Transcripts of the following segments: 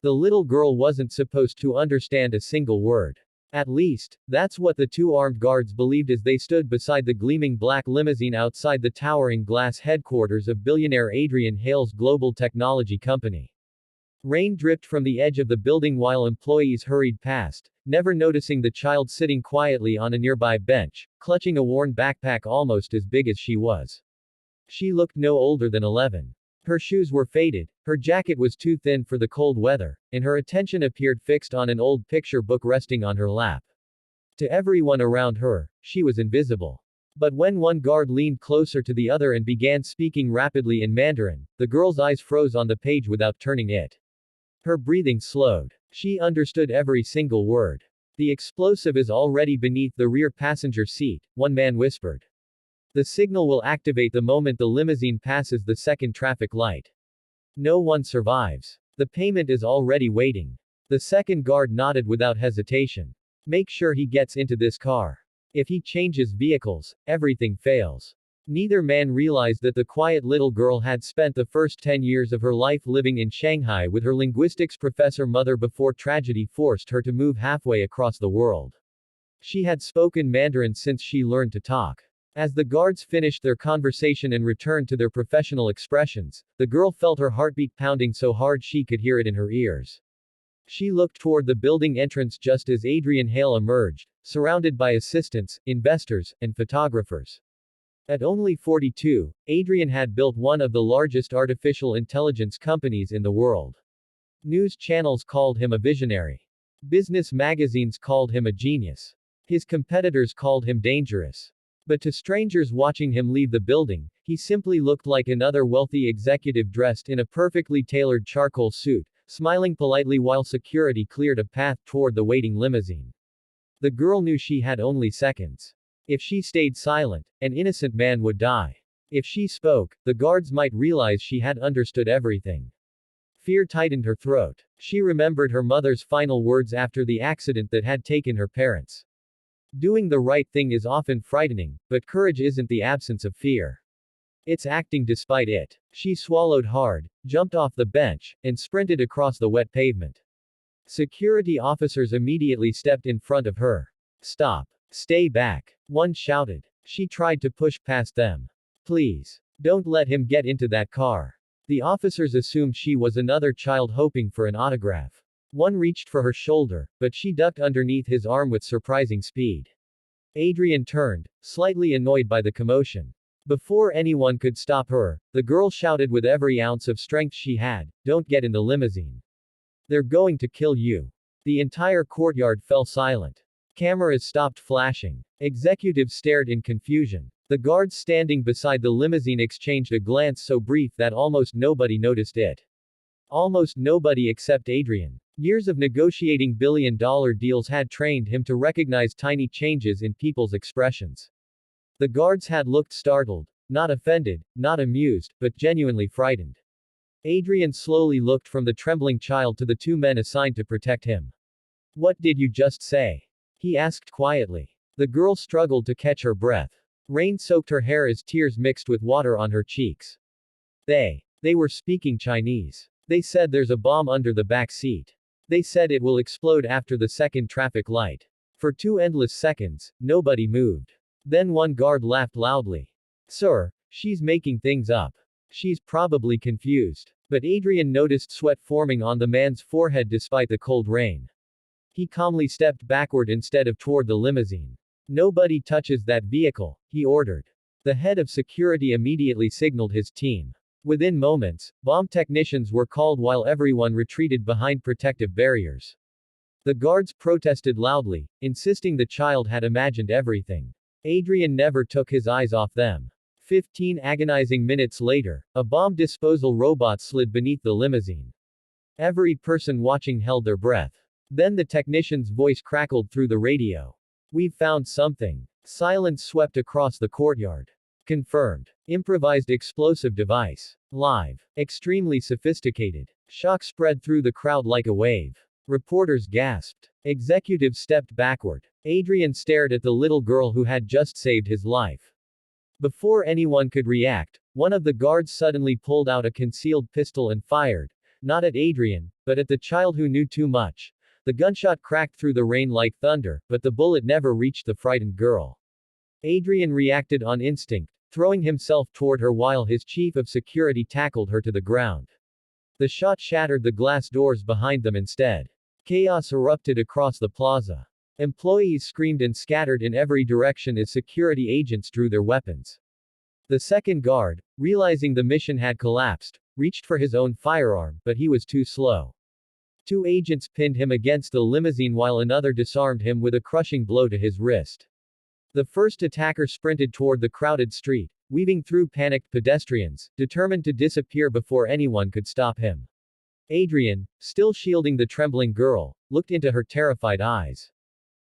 The little girl wasn't supposed to understand a single word. At least, that's what the two armed guards believed as they stood beside the gleaming black limousine outside the towering glass headquarters of billionaire Adrian Hale's global technology company. Rain dripped from the edge of the building while employees hurried past, never noticing the child sitting quietly on a nearby bench, clutching a worn backpack almost as big as she was. She looked no older than 11. Her shoes were faded, her jacket was too thin for the cold weather, and her attention appeared fixed on an old picture book resting on her lap. To everyone around her, she was invisible. But when one guard leaned closer to the other and began speaking rapidly in Mandarin, the girl's eyes froze on the page without turning it. Her breathing slowed. She understood every single word. "The explosive is already beneath the rear passenger seat," one man whispered. "The signal will activate the moment the limousine passes the second traffic light. No one survives. The payment is already waiting." The second guard nodded without hesitation. "Make sure he gets into this car. If he changes vehicles, everything fails." Neither man realized that the quiet little girl had spent the first 10 years of her life living in Shanghai with her linguistics professor mother before tragedy forced her to move halfway across the world. She had spoken Mandarin since she learned to talk. As the guards finished their conversation and returned to their professional expressions, the girl felt her heartbeat pounding so hard she could hear it in her ears. She looked toward the building entrance just as Adrian Hale emerged, surrounded by assistants, investors, and photographers. At only 42, Adrian had built one of the largest artificial intelligence companies in the world. News channels called him a visionary. Business magazines called him a genius. His competitors called him dangerous. But to strangers watching him leave the building, he simply looked like another wealthy executive dressed in a perfectly tailored charcoal suit, smiling politely while security cleared a path toward the waiting limousine. The girl knew she had only seconds. If she stayed silent, an innocent man would die. If she spoke, the guards might realize she had understood everything. Fear tightened her throat. She remembered her mother's final words after the accident that had taken her parents. "Doing the right thing is often frightening, but courage isn't the absence of fear. It's acting despite it." She swallowed hard, jumped off the bench, and sprinted across the wet pavement. Security officers immediately stepped in front of her. "Stop. Stay back," one shouted. She tried to push past them. "Please. Don't let him get into that car." The officers assumed she was another child hoping for an autograph. One reached for her shoulder, but she ducked underneath his arm with surprising speed. Adrian turned, slightly annoyed by the commotion. Before anyone could stop her, the girl shouted with every ounce of strength she had, "Don't get in the limousine. They're going to kill you." The entire courtyard fell silent. Cameras stopped flashing. Executives stared in confusion. The guards standing beside the limousine exchanged a glance so brief that almost nobody noticed it. Almost nobody except Adrian. Years of negotiating billion-dollar deals had trained him to recognize tiny changes in people's expressions. The guards had looked startled, not offended, not amused, but genuinely frightened. Adrian slowly looked from the trembling child to the two men assigned to protect him. "What did you just say?" he asked quietly. The girl struggled to catch her breath. Rain soaked her hair as tears mixed with water on her cheeks. They were speaking Chinese. "They said there's a bomb under the back seat. They said it will explode after the second traffic light." For 2 endless seconds, nobody moved. Then one guard laughed loudly. "Sir, she's making things up. She's probably confused." But Adrian noticed sweat forming on the man's forehead despite the cold rain. He calmly stepped backward instead of toward the limousine. "Nobody touches that vehicle," he ordered. The head of security immediately signaled his team. Within moments, bomb technicians were called while everyone retreated behind protective barriers. The guards protested loudly, insisting the child had imagined everything. Adrian never took his eyes off them. 15 agonizing minutes later, a bomb disposal robot slid beneath the limousine. Every person watching held their breath. Then the technician's voice crackled through the radio. "We've found something." Silence swept across the courtyard. "Confirmed. Improvised explosive device. Live. Extremely sophisticated." Shock spread through the crowd like a wave. Reporters gasped. Executives stepped backward. Adrian stared at the little girl who had just saved his life. Before anyone could react, one of the guards suddenly pulled out a concealed pistol and fired, Not at Adrian, but at the child who knew too much. The gunshot cracked through the rain like thunder, but the bullet never reached the frightened girl. Adrian reacted on instinct, throwing himself toward her while his chief of security tackled her to the ground. The shot shattered the glass doors behind them instead. Chaos erupted across the plaza. Employees screamed and scattered in every direction as security agents drew their weapons. The second guard, realizing the mission had collapsed, reached for his own firearm, but he was too slow. Two agents pinned him against the limousine while another disarmed him with a crushing blow to his wrist. The first attacker sprinted toward the crowded street, weaving through panicked pedestrians, determined to disappear before anyone could stop him. Adrian, still shielding the trembling girl, looked into her terrified eyes.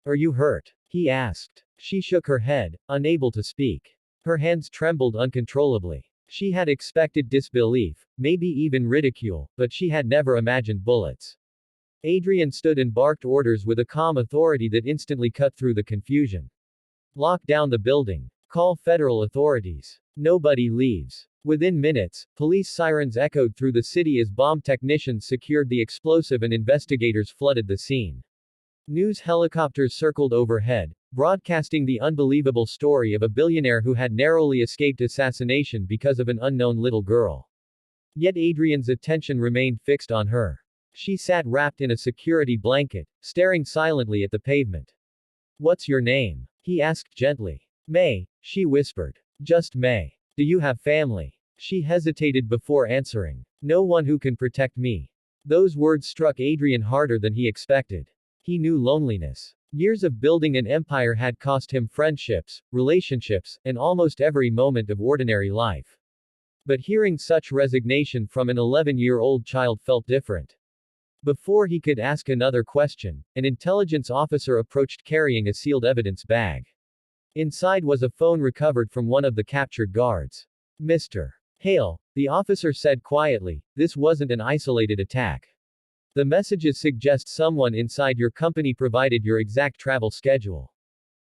"Are you hurt?" he asked. She shook her head, unable to speak. Her hands trembled uncontrollably. She had expected disbelief, maybe even ridicule, but she had never imagined bullets. Adrian stood and barked orders with a calm authority that instantly cut through the confusion. "Lock down the building. Call federal authorities. Nobody leaves." Within minutes, police sirens echoed through the city as bomb technicians secured the explosive and investigators flooded the scene. News helicopters circled overhead, broadcasting the unbelievable story of a billionaire who had narrowly escaped assassination because of an unknown little girl. Yet Adrian's attention remained fixed on her. She sat wrapped in a security blanket, staring silently at the pavement. "What's your name?" he asked gently. "May," she whispered. "Just May. Do you have family?" She hesitated before answering. "No one who can protect me." Those words struck Adrian harder than he expected. He knew loneliness. Years of building an empire had cost him friendships, relationships, and almost every moment of ordinary life. But hearing such resignation from an 11-year-old child felt different. Before he could ask another question, an intelligence officer approached carrying a sealed evidence bag. Inside was a phone recovered from one of the captured guards. "Mr. Hale," the officer said quietly, "this wasn't an isolated attack. The messages suggest someone inside your company provided your exact travel schedule."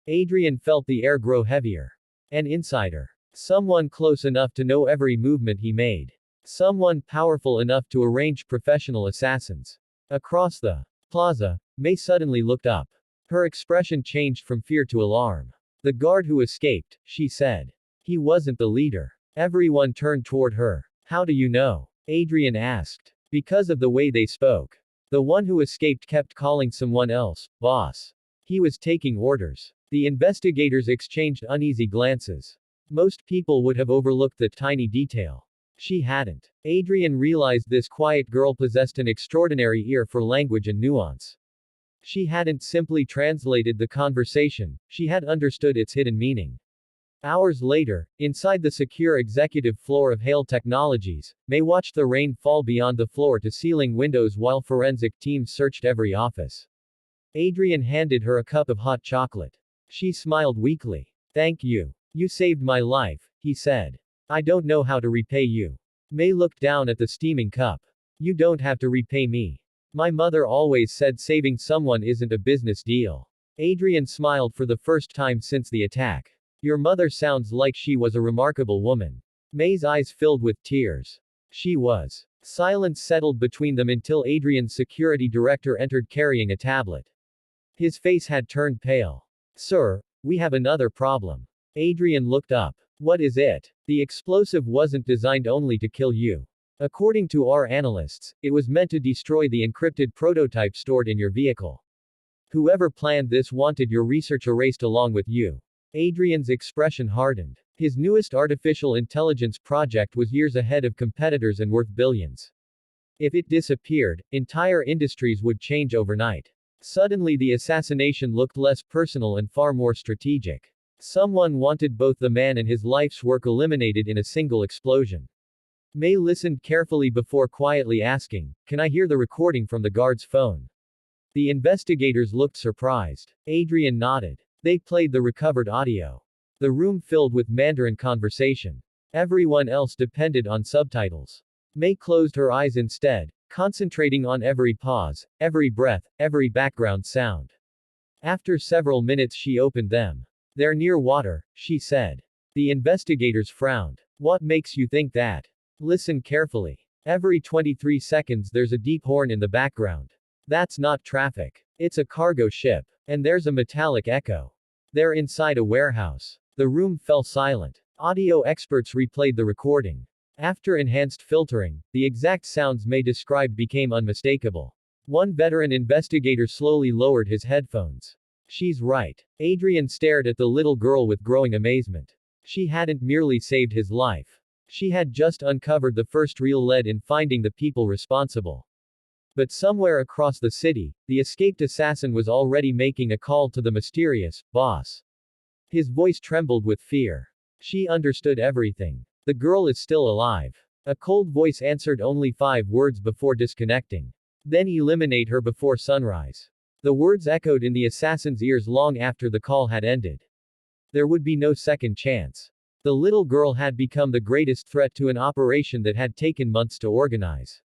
Adrian felt the air grow heavier. An insider. Someone close enough to know every movement he made. Someone powerful enough to arrange professional assassins. Across the plaza, May suddenly looked up. Her expression changed from fear to alarm. "The guard who escaped," she said. "He wasn't the leader." Everyone turned toward her. "How do you know?" Adrian asked. "Because of the way they spoke. The one who escaped kept calling someone else, boss. He was taking orders." The investigators exchanged uneasy glances. Most people would have overlooked the tiny detail. She hadn't. Adrian realized this quiet girl possessed an extraordinary ear for language and nuance. She hadn't simply translated the conversation, she had understood its hidden meaning. Hours later, inside the secure executive floor of Hale Technologies, May watched the rain fall beyond the floor-to-ceiling windows while forensic teams searched every office. Adrian handed her a cup of hot chocolate. She smiled weakly. "Thank you. You saved my life," he said. "I don't know how to repay you." May looked down at the steaming cup. "You don't have to repay me. My mother always said saving someone isn't a business deal." Adrian smiled for the first time since the attack. "Your mother sounds like she was a remarkable woman." May's eyes filled with tears. She was. Silence settled between them until Adrian's security director entered carrying a tablet. His face had turned pale. "Sir, we have another problem." Adrian looked up. "What is it?" "The explosive wasn't designed only to kill you. According to our analysts, it was meant to destroy the encrypted prototype stored in your vehicle. Whoever planned this wanted your research erased along with you." Adrian's expression hardened. His newest artificial intelligence project was years ahead of competitors and worth billions. If it disappeared, entire industries would change overnight. Suddenly the assassination looked less personal and far more strategic. Someone wanted both the man and his life's work eliminated in a single explosion. May listened carefully before quietly asking, "Can I hear the recording from the guard's phone?" The investigators looked surprised. Adrian nodded. They played the recovered audio. The room filled with Mandarin conversation. Everyone else depended on subtitles. May closed her eyes instead, concentrating on every pause, every breath, every background sound. After several minutes she opened them. "They're near water," she said. The investigators frowned. "What makes you think that?" "Listen carefully." Every 23 seconds there's a deep horn in the background. That's not traffic. It's a cargo ship. And there's a metallic echo. They're inside a warehouse. The room fell silent. Audio experts replayed the recording. After enhanced filtering, the exact sounds May described became unmistakable. One veteran investigator slowly lowered his headphones. She's right. Adrian stared at the little girl with growing amazement. She hadn't merely saved his life. She had just uncovered the first real lead in finding the people responsible. But somewhere across the city, the escaped assassin was already making a call to the mysterious boss. His voice trembled with fear. She understood everything. The girl is still alive. A cold voice answered only 5 words before disconnecting. Then eliminate her before sunrise. The words echoed in the assassin's ears long after the call had ended. There would be no second chance. The little girl had become the greatest threat to an operation that had taken months to organize.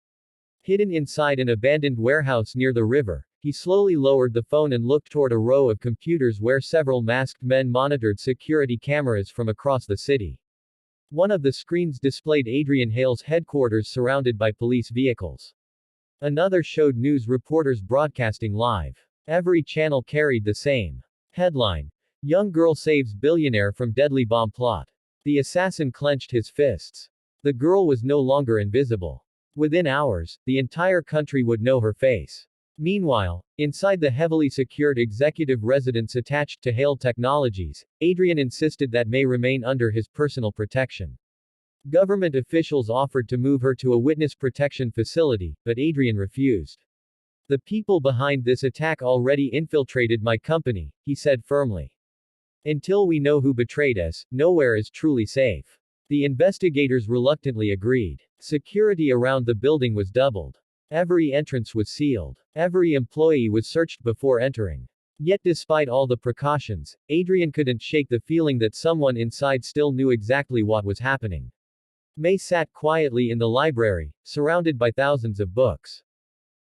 Hidden inside an abandoned warehouse near the river, he slowly lowered the phone and looked toward a row of computers where several masked men monitored security cameras from across the city. One of the screens displayed Adrian Hale's headquarters surrounded by police vehicles. Another showed news reporters broadcasting live. Every channel carried the same headline: Young girl saves billionaire from deadly bomb plot. The assassin clenched his fists. The girl was no longer invisible. Within hours, the entire country would know her face. Meanwhile, inside the heavily secured executive residence attached to Hale Technologies, Adrian insisted that May remain under his personal protection. Government officials offered to move her to a witness protection facility, but Adrian refused. The people behind this attack already infiltrated my company, he said firmly. Until we know who betrayed us, nowhere is truly safe. The investigators reluctantly agreed. Security around the building was doubled. Every entrance was sealed. Every employee was searched before entering. Yet despite all the precautions, Adrian couldn't shake the feeling that someone inside still knew exactly what was happening. May sat quietly in the library, surrounded by thousands of books.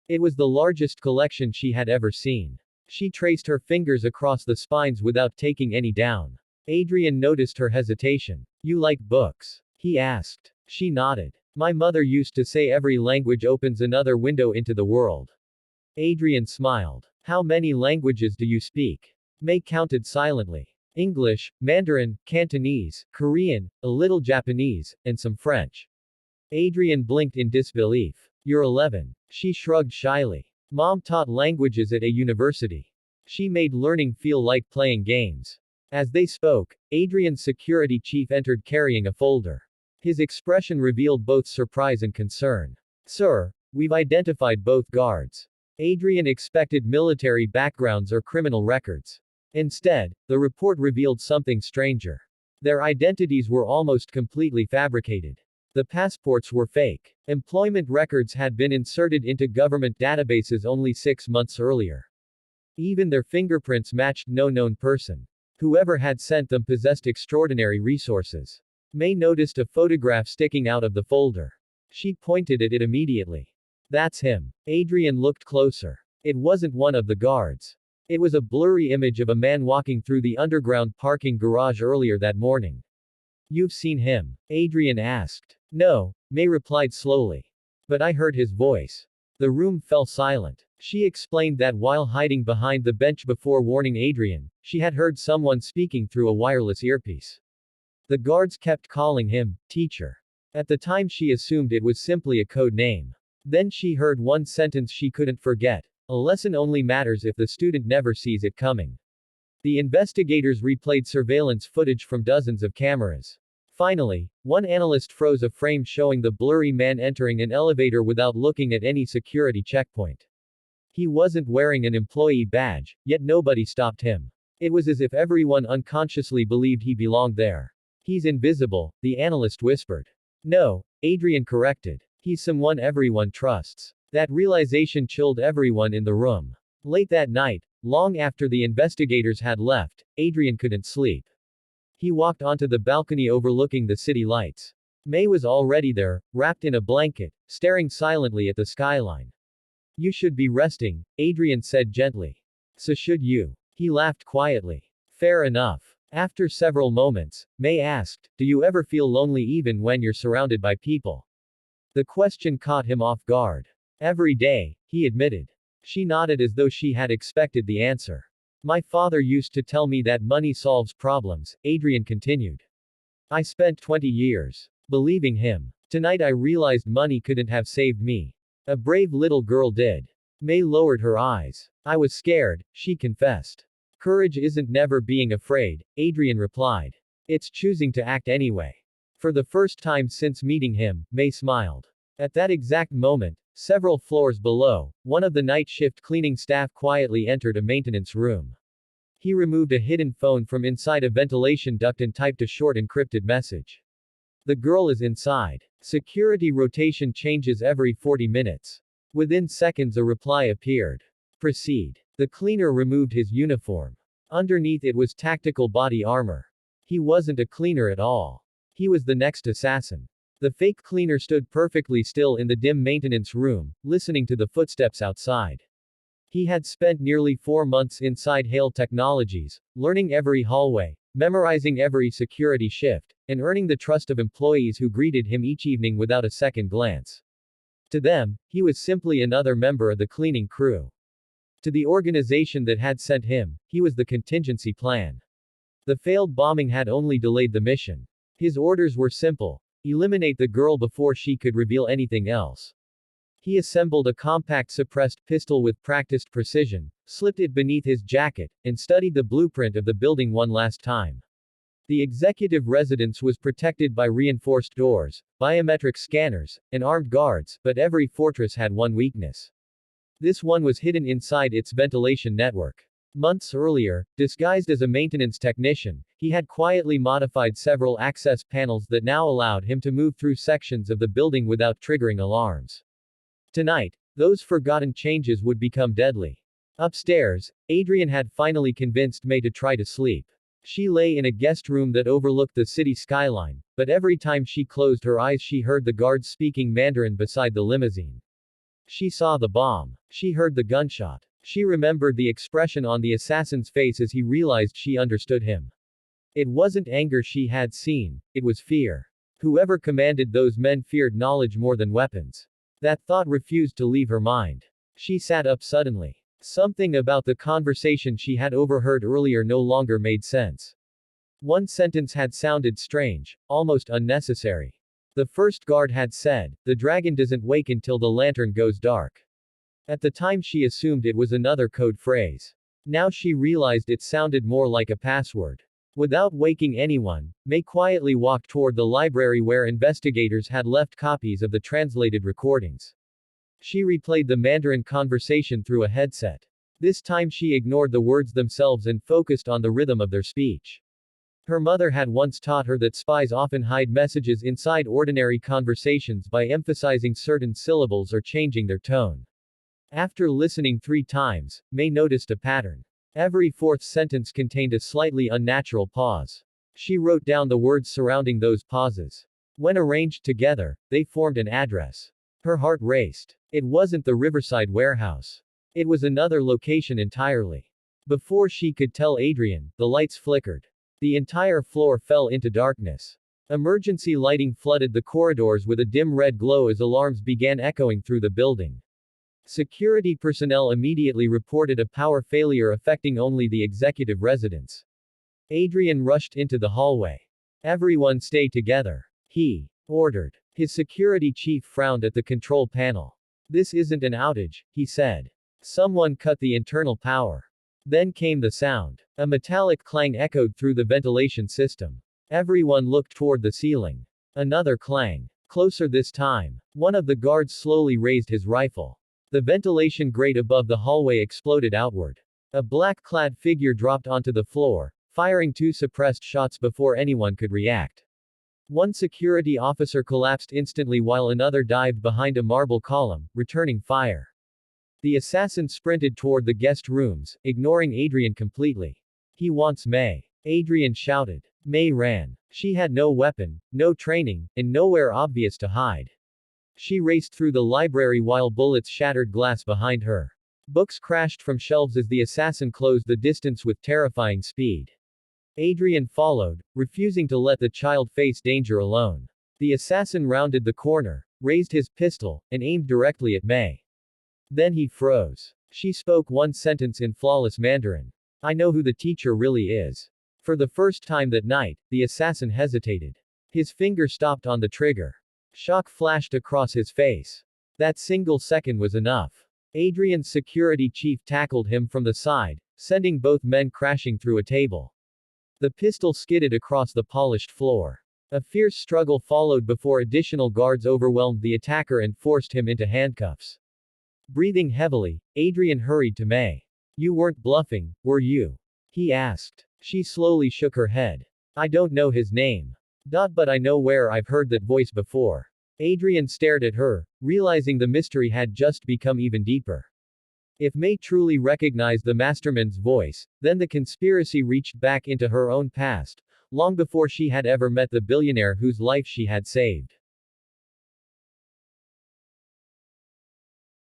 It was the largest collection she had ever seen. She traced her fingers across the spines without taking any down. Adrian noticed her hesitation. You like books? He asked. She nodded. My mother used to say every language opens another window into the world. Adrian smiled. How many languages do you speak? May counted silently. English, Mandarin, Cantonese, Korean, a little Japanese, and some French. Adrian blinked in disbelief. You're 11. She shrugged shyly. Mom taught languages at a university. She made learning feel like playing games. As they spoke, Adrian's security chief entered carrying a folder. His expression revealed both surprise and concern. Sir, we've identified both guards. Adrian expected military backgrounds or criminal records. Instead, the report revealed something stranger. Their identities were almost completely fabricated. The passports were fake. Employment records had been inserted into government databases only 6 months earlier. Even their fingerprints matched no known person. Whoever had sent them possessed extraordinary resources. May noticed a photograph sticking out of the folder. She pointed at it immediately. That's him. Adrian looked closer. It wasn't one of the guards. It was a blurry image of a man walking through the underground parking garage earlier that morning. You've seen him? Adrian asked. No, May replied slowly. But I heard his voice. The room fell silent. She explained that while hiding behind the bench before warning Adrian, she had heard someone speaking through a wireless earpiece. The guards kept calling him, teacher. At the time she assumed it was simply a code name. Then she heard one sentence she couldn't forget. A lesson only matters if the student never sees it coming. The investigators replayed surveillance footage from dozens of cameras. Finally, one analyst froze a frame showing the blurry man entering an elevator without looking at any security checkpoint. He wasn't wearing an employee badge, yet nobody stopped him. It was as if everyone unconsciously believed he belonged there. He's invisible, the analyst whispered. No, Adrian corrected. He's someone everyone trusts. That realization chilled everyone in the room. Late that night, long after the investigators had left, Adrian couldn't sleep. He walked onto the balcony overlooking the city lights. May was already there, wrapped in a blanket, staring silently at the skyline. You should be resting, Adrian said gently. So should you. He laughed quietly. Fair enough. After several moments, May asked, do you ever feel lonely even when you're surrounded by people? The question caught him off guard. Every day, he admitted. She nodded as though she had expected the answer. My father used to tell me that money solves problems, Adrian continued. I spent 20 years believing him. Tonight I realized money couldn't have saved me. A brave little girl did. May lowered her eyes. I was scared, she confessed. Courage isn't never being afraid, Adrian replied. It's choosing to act anyway. For the first time since meeting him, May smiled. At that exact moment, several floors below, one of the night shift cleaning staff quietly entered a maintenance room. He removed a hidden phone from inside a ventilation duct and typed a short encrypted message. The girl is inside. Security rotation changes every 40 minutes. Within seconds a reply appeared. Proceed. The cleaner removed his uniform. Underneath it was tactical body armor. He wasn't a cleaner at all. He was the next assassin. The fake cleaner stood perfectly still in the dim maintenance room, listening to the footsteps outside. He had spent nearly 4 months inside Hale Technologies, learning every hallway, memorizing every security shift, and earning the trust of employees who greeted him each evening without a second glance. To them, he was simply another member of the cleaning crew. To the organization that had sent him, he was the contingency plan. The failed bombing had only delayed the mission. His orders were simple: eliminate the girl before she could reveal anything else. He assembled a compact suppressed pistol with practiced precision, slipped it beneath his jacket, and studied the blueprint of the building one last time. The executive residence was protected by reinforced doors, biometric scanners, and armed guards, but every fortress had one weakness. This one was hidden inside its ventilation network. Months earlier, disguised as a maintenance technician, he had quietly modified several access panels that now allowed him to move through sections of the building without triggering alarms. Tonight, those forgotten changes would become deadly. Upstairs, Adrian had finally convinced May to try to sleep. She lay in a guest room that overlooked the city skyline, but every time she closed her eyes she heard the guards speaking Mandarin beside the limousine. She saw the bomb. She heard the gunshot. She remembered the expression on the assassin's face as he realized she understood him. It wasn't anger she had seen, it was fear. Whoever commanded those men feared knowledge more than weapons. That thought refused to leave her mind. She sat up suddenly. Something about the conversation she had overheard earlier no longer made sense. One sentence had sounded strange, almost unnecessary. The first guard had said, "The dragon doesn't wake until the lantern goes dark." At the time she assumed it was another code phrase. Now she realized it sounded more like a password. Without waking anyone, May quietly walked toward the library where investigators had left copies of the translated recordings. She replayed the Mandarin conversation through a headset. This time she ignored the words themselves and focused on the rhythm of their speech. Her mother had once taught her that spies often hide messages inside ordinary conversations by emphasizing certain syllables or changing their tone. After listening 3 times, May noticed a pattern. Every fourth sentence contained a slightly unnatural pause. She wrote down the words surrounding those pauses. When arranged together, they formed an address. Her heart raced. It wasn't the Riverside warehouse. It was another location entirely. Before she could tell Adrian, the lights flickered. The entire floor fell into darkness. Emergency lighting flooded the corridors with a dim red glow as alarms began echoing through the building. Security personnel immediately reported a power failure affecting only the executive residence. Adrian rushed into the hallway. Everyone stay together, he ordered. His security chief frowned at the control panel. This isn't an outage, he said. Someone cut the internal power. Then came the sound. A metallic clang echoed through the ventilation system. Everyone looked toward the ceiling. Another clang. Closer this time. One of the guards slowly raised his rifle. The ventilation grate above the hallway exploded outward. A black-clad figure dropped onto the floor, firing 2 suppressed shots before anyone could react. One security officer collapsed instantly while another dived behind a marble column, returning fire. The assassin sprinted toward the guest rooms, ignoring Adrian completely. He wants May. Adrian shouted. May ran. She had no weapon, no training, and nowhere obvious to hide. She raced through the library while bullets shattered glass behind her. Books crashed from shelves as the assassin closed the distance with terrifying speed. Adrian followed, refusing to let the child face danger alone. The assassin rounded the corner, raised his pistol, and aimed directly at May. Then he froze. She spoke one sentence in flawless Mandarin. I know who the teacher really is. For the first time that night, the assassin hesitated. His finger stopped on the trigger. Shock flashed across his face. That single second was enough. Adrian's security chief tackled him from the side, sending both men crashing through a table. The pistol skidded across the polished floor. A fierce struggle followed before additional guards overwhelmed the attacker and forced him into handcuffs. Breathing heavily, Adrian hurried to May. You weren't bluffing, were you? He asked. She slowly shook her head. I don't know his name. But I know where I've heard that voice before. Adrian stared at her, realizing the mystery had just become even deeper. If May truly recognized the mastermind's voice, then the conspiracy reached back into her own past, long before she had ever met the billionaire whose life she had saved.